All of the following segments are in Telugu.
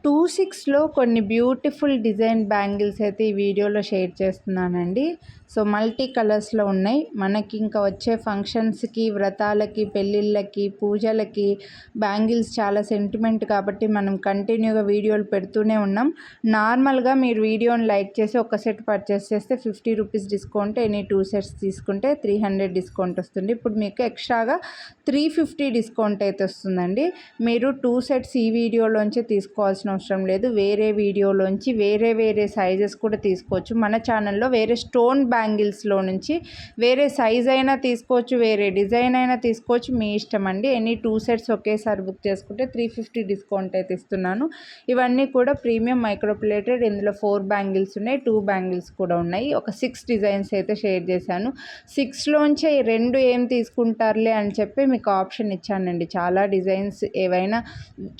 26లో కొన్ని బ్యూటిఫుల్ డిజైన్ బ్యాంగిల్స్ అయితే ఈ వీడియోలో షేర్ చేస్తున్నానండి. సో మల్టీ కలర్స్లో ఉన్నాయి. మనకి ఇంకా వచ్చే ఫంక్షన్స్కి, వ్రతాలకి, పెళ్ళిళ్ళకి, పూజలకి బ్యాంగిల్స్ చాలా సెంటిమెంట్ కాబట్టి మనం కంటిన్యూగా వీడియోలు పెడుతూనే ఉన్నాం. నార్మల్గా మీరు వీడియోని లైక్ చేసి ఒక సెట్ పర్చేస్ చేస్తే 50 రూపీస్ డిస్కౌంట్, ఎనీ 2 సెట్స్ తీసుకుంటే 300 డిస్కౌంట్ వస్తుంది. ఇప్పుడు మీకు ఎక్స్ట్రాగా 350 డిస్కౌంట్ అయితే వస్తుందండి. మీరు 2 సెట్స్ ఈ వీడియోలోంచి తీసుకోవాల్సిన అవసరం లేదు. వేరే వీడియోలోంచి వేరే సైజెస్ కూడా తీసుకోవచ్చు. మన ఛానల్లో వేరే స్టోన్ బ్యాంగిల్స్లో నుంచి వేరే సైజ్ అయినా తీసుకోవచ్చు, వేరే డిజైన్ అయినా తీసుకోవచ్చు, మీ ఇష్టం అండి. ఎనీ 2 సెట్స్ ఒకేసారి బుక్ చేసుకుంటే 350 డిస్కౌంట్ అయితే ఇస్తున్నాను. ఇవన్నీ కూడా ప్రీమియం మైక్రోప్లేటెడ్. ఇందులో 4 బ్యాంగిల్స్ ఉన్నాయి, 2 బ్యాంగిల్స్ కూడా ఉన్నాయి. ఒక 6 డిజైన్స్ అయితే షేర్ చేశాను. 6లోంచే 2 ఏం తీసుకుంటారులే అని చెప్పి మీకు ఆప్షన్ ఇచ్చానండి. చాలా డిజైన్స్ ఏవైనా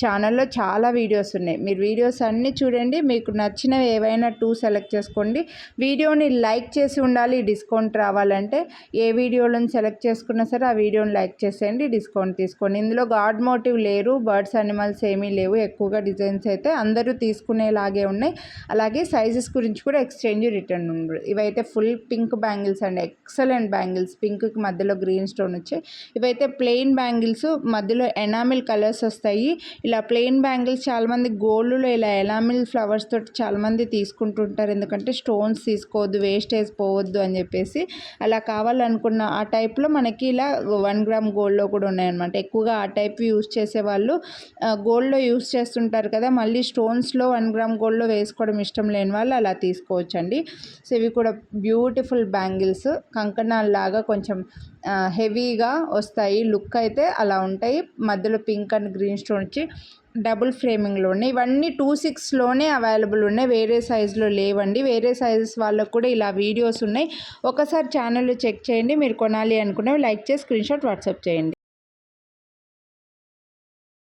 ఛానల్లో చాలా వీడియోస్ ఉన్నాయి. మీరు వీడియోస్ అన్నీ చూడండి, మీకు నచ్చినవి ఏవైనా 2 సెలెక్ట్ చేసుకోండి. వీడియోని లైక్ చేసి ఉండాలి డిస్కౌంట్ రావాలంటే. ఏ వీడియోలను సెలెక్ట్ చేసుకున్నా సరే ఆ వీడియోని లైక్ చేసేయండి, డిస్కౌంట్ తీసుకోండి. ఇందులో గాడ్ మోటివ్ లేరు, బర్డ్స్ అనిమల్స్ ఏమీ లేవు. ఎక్కువగా డిజైన్స్ అయితే అందరూ తీసుకునేలాగే ఉన్నాయి. అలాగే సైజెస్ గురించి కూడా ఎక్స్చేంజ్ రిటర్న్ ఉండదు. ఇవైతే ఫుల్ పింక్ బ్యాంగిల్స్ అండి, ఎక్సలెంట్ బ్యాంగిల్స్. పింక్కి మధ్యలో గ్రీన్ స్టోన్ వచ్చాయి. ఇవైతే ప్లెయిన్ బ్యాంగిల్స్, మధ్యలో ఎనామిల్ కలర్స్ వస్తాయి. ఇలా ప్లెయిన్ బ్యాంగిల్స్ చాలామంది గోల్డ్లో ఇలా ఎనామిల్ ఫ్లవర్స్ తోటి చాలామంది తీసుకుంటుంటారు. ఎందుకంటే స్టోన్స్ తీసుకోవద్దు, వేస్టేజ్ పోవద్దు అని చెప్పేసి. అలా కావాలనుకున్న ఆ టైప్లో మనకి ఇలా 1 గ్రామ్ గోల్డ్లో కూడా ఉన్నాయన్నమాట. ఎక్కువగా ఆ టైప్ యూస్ చేసేవాళ్ళు గోల్డ్లో యూస్ చేస్తుంటారు కదా, మళ్ళీ స్టోన్స్లో 1 గ్రామ్ గోల్డ్లో వేసుకోవడం ఇష్టం లేని వాళ్ళు అలా తీసుకోవచ్చండి. సో ఇవి కూడా బ్యూటిఫుల్ బ్యాంగిల్స్, కంకణాల్లాగా కొంచెం హెవీగా వస్తాయి. లుక్ అయితే అలా ఉంటాయి. మధ్యలో పింక్ అండ్ గ్రీన్ స్టోన్ వచ్చి డబుల్ ఫ్రేమింగ్లో ఉన్నాయి. ఇవన్నీ 26లోనే అవైలబుల్ ఉన్నాయి, వేరే సైజులో లేవండి. వేరే సైజెస్ వాళ్ళకు కూడా ఇలా వీడియోస్ ఉన్నాయి. ఒకసారి ఛానల్లో చెక్ చేయండి. మీరు కొనాలి అనుకునేవి లైక్ చేసి స్క్రీన్షాట్ వాట్సాప్ చేయండి.